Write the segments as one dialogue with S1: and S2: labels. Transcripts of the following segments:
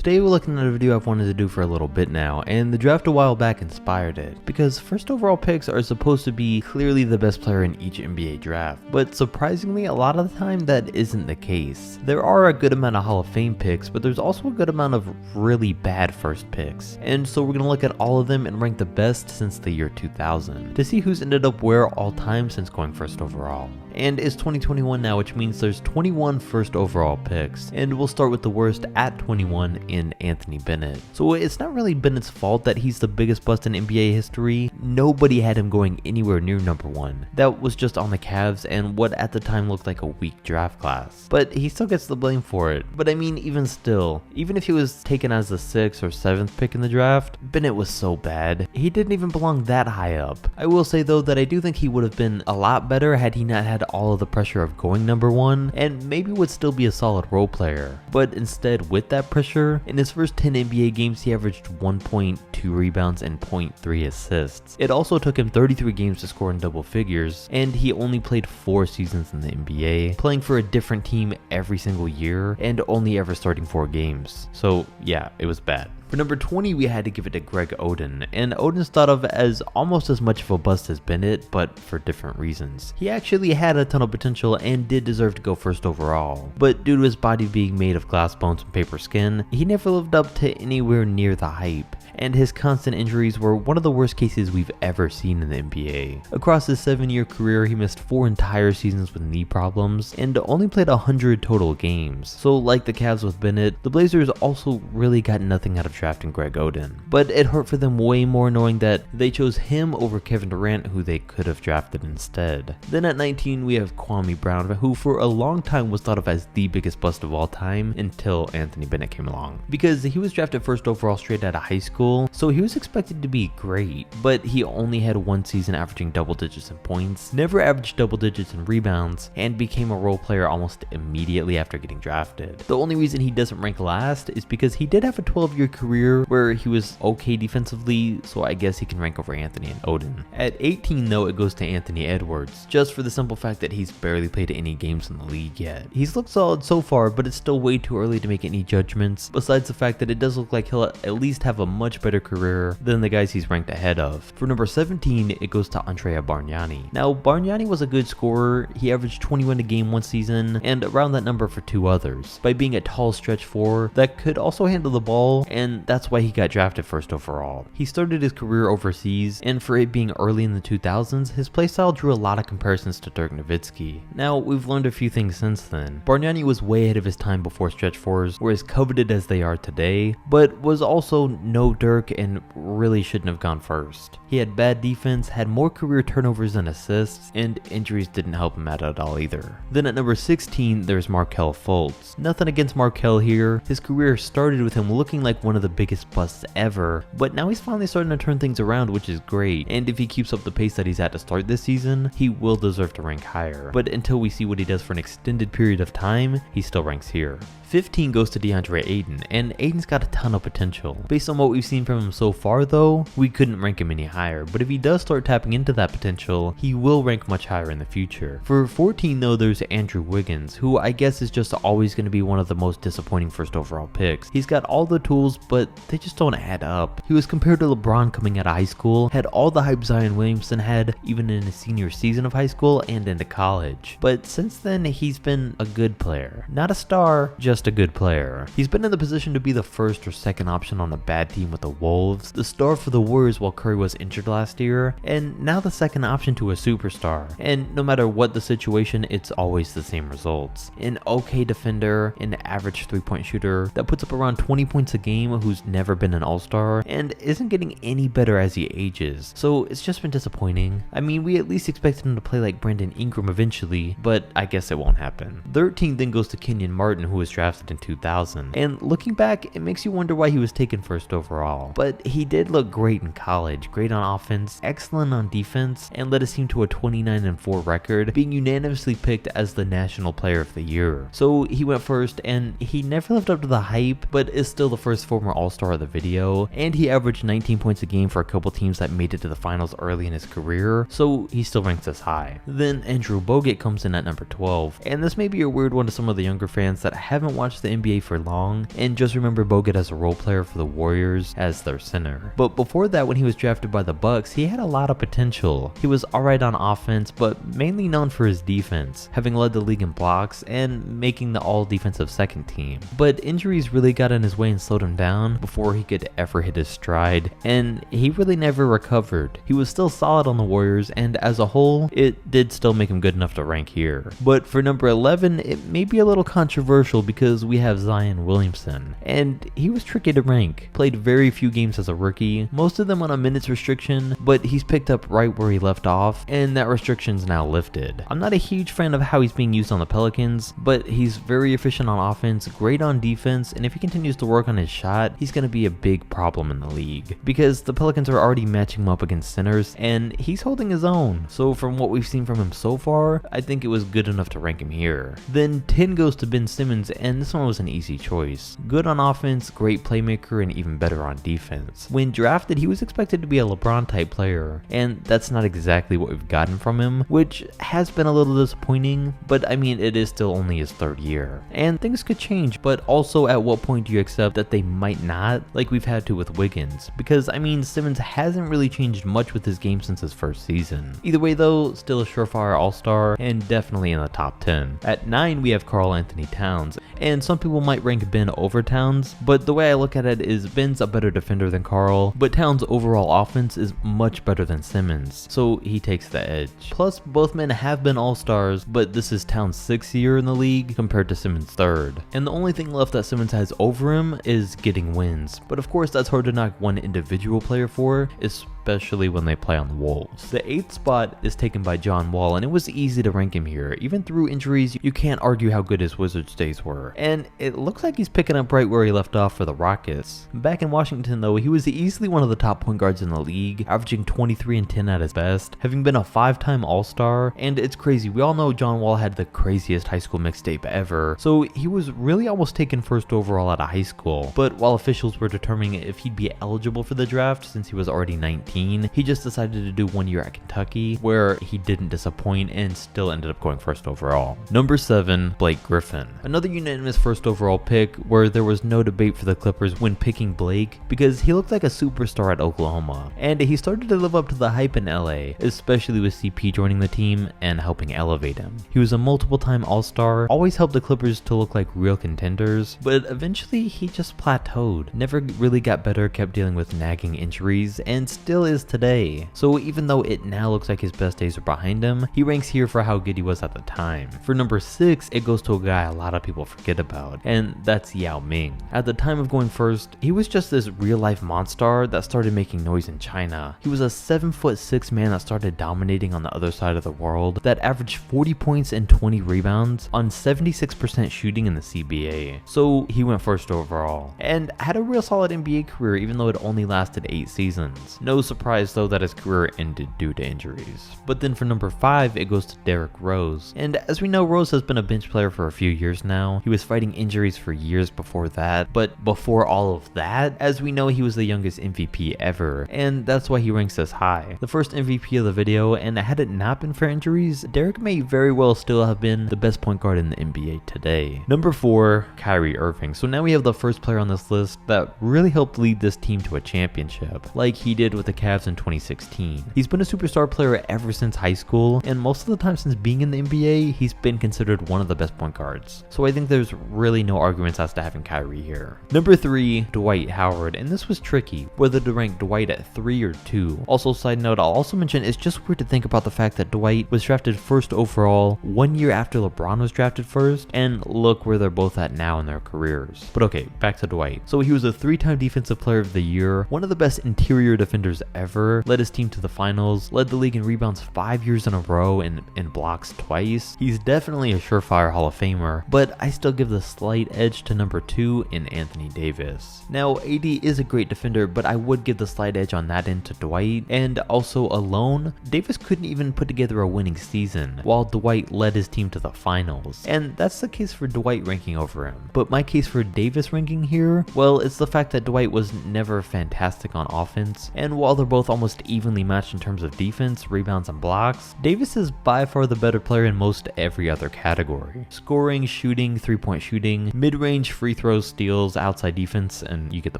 S1: Today we're looking at a video I've wanted to do for a little bit now, and the draft a while back inspired it, because first overall picks are supposed to be clearly the best player in each NBA draft, but surprisingly a lot of the time that isn't the case. There are a good amount of Hall of Fame picks, but there's also a good amount of really bad first picks, and so we're going to look at all of them and rank the best since the year 2000, to see who's ended up where all time since going first overall. And it's 2021 now, which means there's 21 first overall picks, and we'll start with the worst at 21 in Anthony Bennett. So it's not really Bennett's fault that he's the biggest bust in NBA history. Nobody had him going anywhere near number 1. That was just on the Cavs and what at the time looked like a weak draft class. But he still gets the blame for it. But I mean, even still, even if he was taken as the 6th or 7th pick in the draft, Bennett was so bad. He didn't even belong that high up. I will say though that I do think he would have been a lot better had he not had all of the pressure of going number 1, and maybe would still be a solid role player. But instead, with that pressure, in his first 10 NBA games he averaged 1.2 rebounds and 0.3 assists. It also took him 33 games to score in double figures, and he only played 4 seasons in the NBA, playing for a different team every single year and only ever starting 4 games. So yeah, it was bad. For number 20, we had to give it to Greg Oden, and Oden's thought of as almost as much of a bust as Bennett, but for different reasons. He actually had a ton of potential and did deserve to go first overall, but due to his body being made of glass bones and paper skin, he never lived up to anywhere near the hype, and his constant injuries were one of the worst cases we've ever seen in the NBA. Across his 7-year career, he missed 4 entire seasons with knee problems, and only played 100 total games. So like the Cavs with Bennett, the Blazers also really got nothing out of drafting Greg Oden. But it hurt for them way more knowing that they chose him over Kevin Durant, who they could have drafted instead. Then at 19, we have Kwame Brown, who for a long time was thought of as the biggest bust of all time until Anthony Bennett came along. Because he was drafted first overall straight out of high school, so he was expected to be great, but he only had 1 season averaging double digits in points, never averaged double digits in rebounds, and became a role player almost immediately after getting drafted. The only reason he doesn't rank last is because he did have a 12-year career where he was okay defensively, so I guess he can rank over Anthony and Oden. At 18 though, it goes to Anthony Edwards, just for the simple fact that he's barely played any games in the league yet. He's looked solid so far, but it's still way too early to make any judgments, besides the fact that it does look like he'll at least have a much better career than the guys he's ranked ahead of. For number 17, it goes to Andrea Barnyani. Now, Barnyani was a good scorer. He averaged 21 a game 1 season, and around that number for 2 others, by being a tall stretch 4 that could also handle the ball, and that's why he got drafted first overall. He started his career overseas, and for it being early in the 2000s, his playstyle drew a lot of comparisons to Dirk Nowitzki. Now, we've learned a few things since then. Barnyani was way ahead of his time before stretch 4s were as coveted as they are today, but was also no Dirk and really shouldn't have gone first. He had bad defense, had more career turnovers than assists, and injuries didn't help him out at all either. Then at number 16, there's Markelle Fultz. Nothing against Markelle here. His career started with him looking like one of the biggest busts ever, but now he's finally starting to turn things around, which is great, and if he keeps up the pace that he's at to start this season, he will deserve to rank higher. But until we see what he does for an extended period of time, he still ranks here. 15 goes to Deandre Ayden, and Ayden's got a ton of potential. Based on what we've seen from him so far though, we couldn't rank him any higher, but if he does start tapping into that potential, he will rank much higher in the future. For 14 though, there's Andrew Wiggins, who I guess is just always going to be one of the most disappointing first overall picks. He's got all the tools, but they just don't add up. He was compared to LeBron coming out of high school, had all the hype Zion Williamson had, even in his senior season of high school and into college. But since then, he's been a good player. Not a star, just a good player. He's been in the position to be the first or second option on a bad team with the Wolves, the star for the Warriors while Curry was injured last year, and now the second option to a superstar. And no matter what the situation, it's always the same results. An okay defender, an average 3-point shooter that puts up around 20 points a game, who's never been an all-star, and isn't getting any better as he ages. So it's just been disappointing. I mean, we at least expected him to play like Brandon Ingram eventually, but I guess it won't happen. 13 then goes to Kenyon Martin, who was drafted in 2000, and looking back, it makes you wonder why he was taken first overall. But he did look great in college, great on offense, excellent on defense, and led his team to a 29-4 record, being unanimously picked as the National Player of the Year. So he went first, and he never lived up to the hype, but is still the first former All-Star of the video, and he averaged 19 points a game for a couple teams that made it to the finals early in his career, so he still ranks as high. Then Andrew Bogut comes in at number 12, and this may be a weird one to some of the younger fans that haven't didn't watch the NBA for long and just remember Bogut as a role player for the Warriors as their center. But before that, when he was drafted by the Bucks, he had a lot of potential. He was alright on offense, but mainly known for his defense, having led the league in blocks and making the all-defensive second team. But injuries really got in his way and slowed him down before he could ever hit his stride, and he really never recovered. He was still solid on the Warriors, and as a whole, it did still make him good enough to rank here. But for number 11, it may be a little controversial because we have Zion Williamson, and he was tricky to rank. Played very few games as a rookie, most of them on a minutes restriction, but he's picked up right where he left off, and that restriction's now lifted. I'm not a huge fan of how he's being used on the Pelicans, but he's very efficient on offense, great on defense, and if he continues to work on his shot, he's going to be a big problem in the league, because the Pelicans are already matching him up against centers, and he's holding his own. So from what we've seen from him so far, I think it was good enough to rank him here. Then 10 goes to Ben Simmons, and this one was an easy choice. Good on offense, great playmaker, and even better on defense. When drafted, he was expected to be a LeBron type player, and that's not exactly what we've gotten from him, which has been a little disappointing, but I mean, it is still only his third year. And things could change, but also at what point do you accept that they might not, like we've had to with Wiggins? Because I mean, Simmons hasn't really changed much with his game since his first season. Either way though, still a surefire all-star, and definitely in the top 10. At 9, we have Karl Anthony Towns, and some people might rank Ben over Towns, but the way I look at it is Ben's a better defender than Karl, but Towns' overall offense is much better than Simmons, so he takes the edge. Plus, both men have been all-stars, but this is Towns' 6th year in the league compared to Simmons' 3rd. And the only thing left that Simmons has over him is getting wins, but of course that's hard to knock one individual player for, especially when they play on the Wolves. The 8th spot is taken by John Wall, and it was easy to rank him here. Even through injuries, you can't argue how good his Wizards days were, and it looks like he's picking up right where he left off for the Rockets. Back in Washington though, he was easily one of the top point guards in the league, averaging 23 and 10 at his best, having been a 5-time All-Star, and it's crazy, we all know John Wall had the craziest high school mixtape ever, so he was really almost taken first overall out of high school. But while officials were determining if he'd be eligible for the draft since he was already 19, he just decided to do 1 year at Kentucky, where he didn't disappoint and still ended up going first overall. Number 7, Blake Griffin. Another unanimous first overall pick where there was no debate for the Clippers when picking Blake because he looked like a superstar at Oklahoma, and he started to live up to the hype in LA, especially with CP joining the team and helping elevate him. He was a multiple-time All-Star, always helped the Clippers to look like real contenders, but eventually he just plateaued. Never really got better, kept dealing with nagging injuries, and still is today. So even though it now looks like his best days are behind him, he ranks here for how good he was at the time. For number 6, it goes to a guy a lot of people forget about, and that's Yao Ming. At the time of going first, he was just this real-life monster that started making noise in China. He was a 7'6" man that started dominating on the other side of the world, that averaged 40 points and 20 rebounds on 76% shooting in the CBA. So he went first overall, and had a real solid NBA career even though it only lasted 8 seasons. No surprise though that his career ended due to injuries. But then for number 5, it goes to Derrick Rose. And as we know, Rose has been a bench player for a few years now. He was fighting injuries for years before that, but before all of that, as we know, he was the youngest MVP ever, and that's why he ranks this high. The first MVP of the video, and had it not been for injuries, Derrick may very well still have been the best point guard in the NBA today. Number 4, Kyrie Irving. So now we have the first player on this list that really helped lead this team to a championship, like he did with the Cavs in 2016. He's been a superstar player ever since high school, and most of the time since being in the NBA, he's been considered one of the best point guards. So I think there's really no arguments as to having Kyrie here. Number 3, Dwight Howard, and this was tricky, whether to rank Dwight at 3 or 2. Also, side note, I'll also mention it's just weird to think about the fact that Dwight was drafted first overall 1 year after LeBron was drafted first, and look where they're both at now in their careers. But okay, back to Dwight. So he was a 3-time Defensive Player of the Year, one of the best interior defenders ever, led his team to the finals, led the league in rebounds 5 years in a row and in blocks twice. He's definitely a surefire Hall of Famer, but I still give the slight edge to number 2 in Anthony Davis. Now, AD is a great defender, but I would give the slight edge on that end to Dwight, and also alone, Davis couldn't even put together a winning season, while Dwight led his team to the finals, and that's the case for Dwight ranking over him. But my case for Davis ranking here, well, it's the fact that Dwight was never fantastic on offense, and while while they're both almost evenly matched in terms of defense, rebounds, and blocks, Davis is by far the better player in most every other category. Scoring, shooting, three-point shooting, mid-range free throws, steals, outside defense, and you get the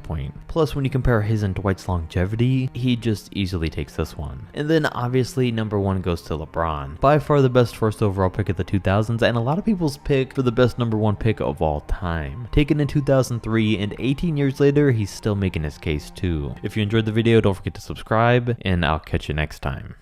S1: point. Plus, when you compare his and Dwight's longevity, he just easily takes this one. And then obviously number 1 goes to LeBron. By far the best first overall pick of the 2000s, and a lot of people's pick for the best number 1 pick of all time. Taken in 2003, and 18 years later, he's still making his case too. If you enjoyed the video, don't forget to subscribe, and I'll catch you next time.